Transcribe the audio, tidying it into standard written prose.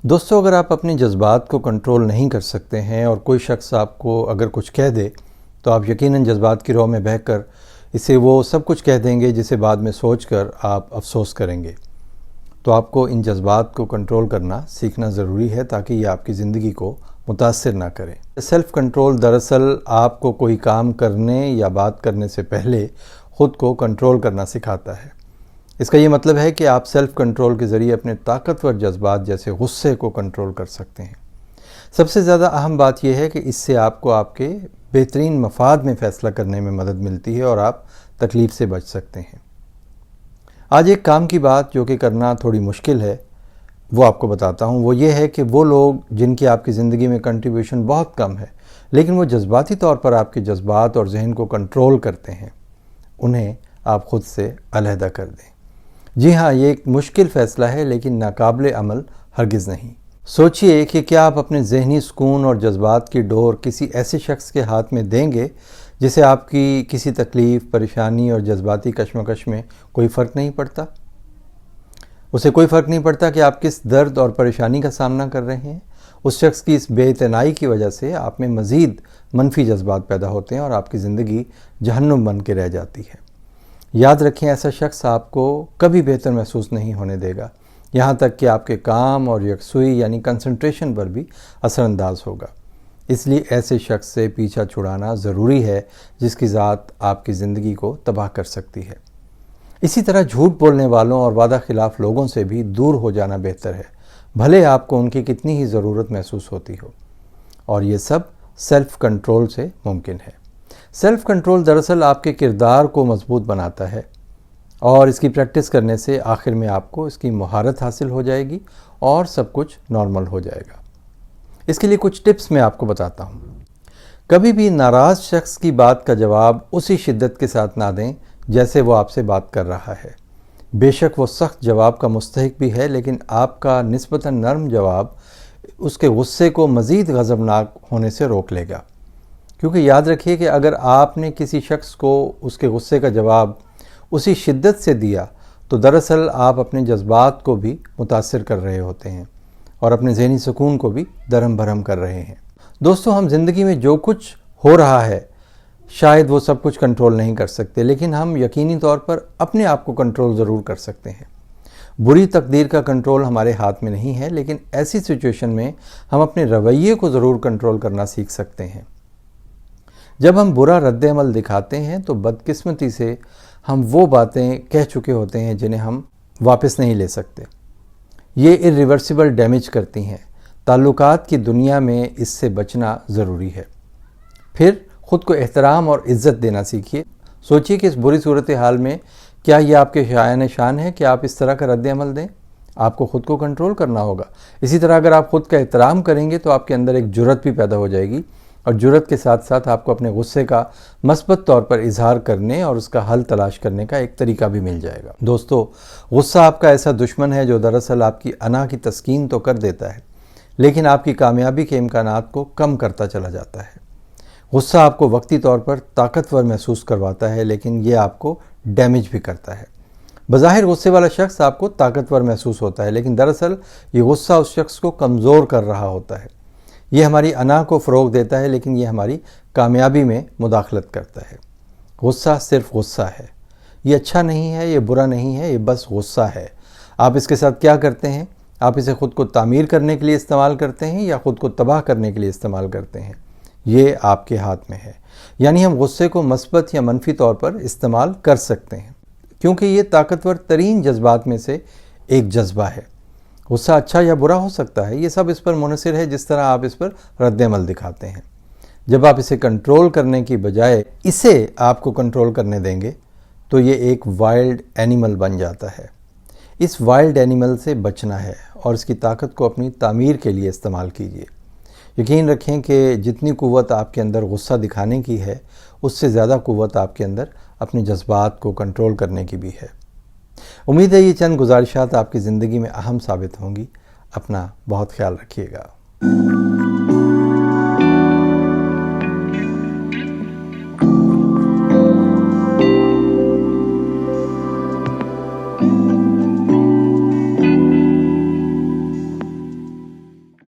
دوستو، اگر آپ اپنے جذبات کو کنٹرول نہیں کر سکتے ہیں اور کوئی شخص آپ کو اگر کچھ کہہ دے تو آپ یقیناً جذبات کی رو میں بہہ کر اسے وہ سب کچھ کہہ دیں گے جسے بعد میں سوچ کر آپ افسوس کریں گے۔ تو آپ کو ان جذبات کو کنٹرول کرنا سیکھنا ضروری ہے تاکہ یہ آپ کی زندگی کو متاثر نہ کریں۔ سیلف کنٹرول دراصل آپ کو کوئی کام کرنے یا بات کرنے سے پہلے خود کو کنٹرول کرنا سکھاتا ہے۔ اس کا یہ مطلب ہے کہ آپ سیلف کنٹرول کے ذریعے اپنے طاقتور جذبات جیسے غصے کو کنٹرول کر سکتے ہیں۔ سب سے زیادہ اہم بات یہ ہے کہ اس سے آپ کو آپ کے بہترین مفاد میں فیصلہ کرنے میں مدد ملتی ہے اور آپ تکلیف سے بچ سکتے ہیں۔ آج ایک کام کی بات جو کہ کرنا تھوڑی مشکل ہے وہ آپ کو بتاتا ہوں۔ وہ یہ ہے کہ وہ لوگ جن کی آپ کی زندگی میں کنٹریبیوشن بہت کم ہے لیکن وہ جذباتی طور پر آپ کے جذبات اور ذہن کو کنٹرول کرتے ہیں، انہیں آپ خود سے علیحدہ کر دیں۔ جی ہاں، یہ ایک مشکل فیصلہ ہے لیکن ناقابل عمل ہرگز نہیں۔ سوچئے کہ کیا آپ اپنے ذہنی سکون اور جذبات کی ڈور کسی ایسے شخص کے ہاتھ میں دیں گے جسے آپ کی کسی تکلیف، پریشانی اور جذباتی کشمکش میں کوئی فرق نہیں پڑتا؟ اسے کوئی فرق نہیں پڑتا کہ آپ کس درد اور پریشانی کا سامنا کر رہے ہیں۔ اس شخص کی اس بے اعتنائی کی وجہ سے آپ میں مزید منفی جذبات پیدا ہوتے ہیں اور آپ کی زندگی جہنم بن کے رہ جاتی ہے۔ یاد رکھیں، ایسا شخص آپ کو کبھی بہتر محسوس نہیں ہونے دے گا، یہاں تک کہ آپ کے کام اور یکسوئی یعنی کنسنٹریشن پر بھی اثر انداز ہوگا۔ اس لیے ایسے شخص سے پیچھا چھڑانا ضروری ہے جس کی ذات آپ کی زندگی کو تباہ کر سکتی ہے۔ اسی طرح جھوٹ بولنے والوں اور وعدہ خلاف لوگوں سے بھی دور ہو جانا بہتر ہے، بھلے آپ کو ان کی کتنی ہی ضرورت محسوس ہوتی ہو، اور یہ سب سیلف کنٹرول سے ممکن ہے۔ سیلف کنٹرول دراصل آپ کے کردار کو مضبوط بناتا ہے اور اس کی پریکٹس کرنے سے آخر میں آپ کو اس کی مہارت حاصل ہو جائے گی اور سب کچھ نارمل ہو جائے گا۔ اس کے لیے کچھ ٹپس میں آپ کو بتاتا ہوں۔ کبھی بھی ناراض شخص کی بات کا جواب اسی شدت کے ساتھ نہ دیں جیسے وہ آپ سے بات کر رہا ہے۔ بے شک وہ سخت جواب کا مستحق بھی ہے لیکن آپ کا نسبتاً نرم جواب اس کے غصے کو مزید غضبناک ہونے سے روک لے گا، کیونکہ یاد رکھیے کہ اگر آپ نے کسی شخص کو اس کے غصے کا جواب اسی شدت سے دیا تو دراصل آپ اپنے جذبات کو بھی متاثر کر رہے ہوتے ہیں اور اپنے ذہنی سکون کو بھی درہم بھرہم کر رہے ہیں۔ دوستو، ہم زندگی میں جو کچھ ہو رہا ہے شاید وہ سب کچھ کنٹرول نہیں کر سکتے لیکن ہم یقینی طور پر اپنے آپ کو کنٹرول ضرور کر سکتے ہیں۔ بری تقدیر کا کنٹرول ہمارے ہاتھ میں نہیں ہے لیکن ایسی سچویشن میں ہم اپنے رویے کو ضرور کنٹرول کرنا سیکھ سکتے ہیں۔ جب ہم برا رد عمل دکھاتے ہیں تو بدقسمتی سے ہم وہ باتیں کہہ چکے ہوتے ہیں جنہیں ہم واپس نہیں لے سکتے۔ یہ irreversible ڈیمیج کرتی ہیں۔ تعلقات کی دنیا میں اس سے بچنا ضروری ہے۔ پھر خود کو احترام اور عزت دینا سیکھیے۔ سوچئے کہ اس بری صورتحال میں کیا یہ آپ کے شایان شان ہے کہ آپ اس طرح کا رد عمل دیں؟ آپ کو خود کو کنٹرول کرنا ہوگا۔ اسی طرح اگر آپ خود کا احترام کریں گے تو آپ کے اندر ایک جرأت بھی پیدا ہو جائے گی اور جرأت کے ساتھ ساتھ آپ کو اپنے غصے کا مثبت طور پر اظہار کرنے اور اس کا حل تلاش کرنے کا ایک طریقہ بھی مل جائے گا۔ دوستو، غصہ آپ کا ایسا دشمن ہے جو دراصل آپ کی انا کی تسکین تو کر دیتا ہے لیکن آپ کی کامیابی کے امکانات کو کم کرتا چلا جاتا ہے۔ غصہ آپ کو وقتی طور پر طاقتور محسوس کرواتا ہے لیکن یہ آپ کو ڈیمیج بھی کرتا ہے۔ بظاہر غصے والا شخص آپ کو طاقتور محسوس ہوتا ہے لیکن دراصل یہ غصہ اس شخص کو کمزور کر رہا ہوتا ہے۔ یہ ہماری انا کو فروغ دیتا ہے لیکن یہ ہماری کامیابی میں مداخلت کرتا ہے۔ غصہ صرف غصہ ہے، یہ اچھا نہیں ہے، یہ برا نہیں ہے، یہ بس غصہ ہے۔ آپ اس کے ساتھ کیا کرتے ہیں؟ آپ اسے خود کو تعمیر کرنے کے لیے استعمال کرتے ہیں یا خود کو تباہ کرنے کے لیے استعمال کرتے ہیں؟ یہ آپ کے ہاتھ میں ہے۔ یعنی ہم غصے کو مثبت یا منفی طور پر استعمال کر سکتے ہیں کیونکہ یہ طاقتور ترین جذبات میں سے ایک جذبہ ہے۔ غصہ اچھا یا برا ہو سکتا ہے، یہ سب اس پر منحصر ہے جس طرح آپ اس پر رد عمل دکھاتے ہیں۔ جب آپ اسے کنٹرول کرنے کی بجائے اسے آپ کو کنٹرول کرنے دیں گے تو یہ ایک وائلڈ اینیمل بن جاتا ہے۔ اس وائلڈ اینیمل سے بچنا ہے اور اس کی طاقت کو اپنی تعمیر کے لیے استعمال کیجیے۔ یقین رکھیں کہ جتنی قوت آپ کے اندر غصہ دکھانے کی ہے اس سے زیادہ قوت آپ کے اندر اپنے جذبات کو کنٹرول کرنے کی بھی ہے۔ امید ہے یہ چند گزارشات آپ کی زندگی میں اہم ثابت ہوں گی۔ اپنا بہت خیال رکھیے گا۔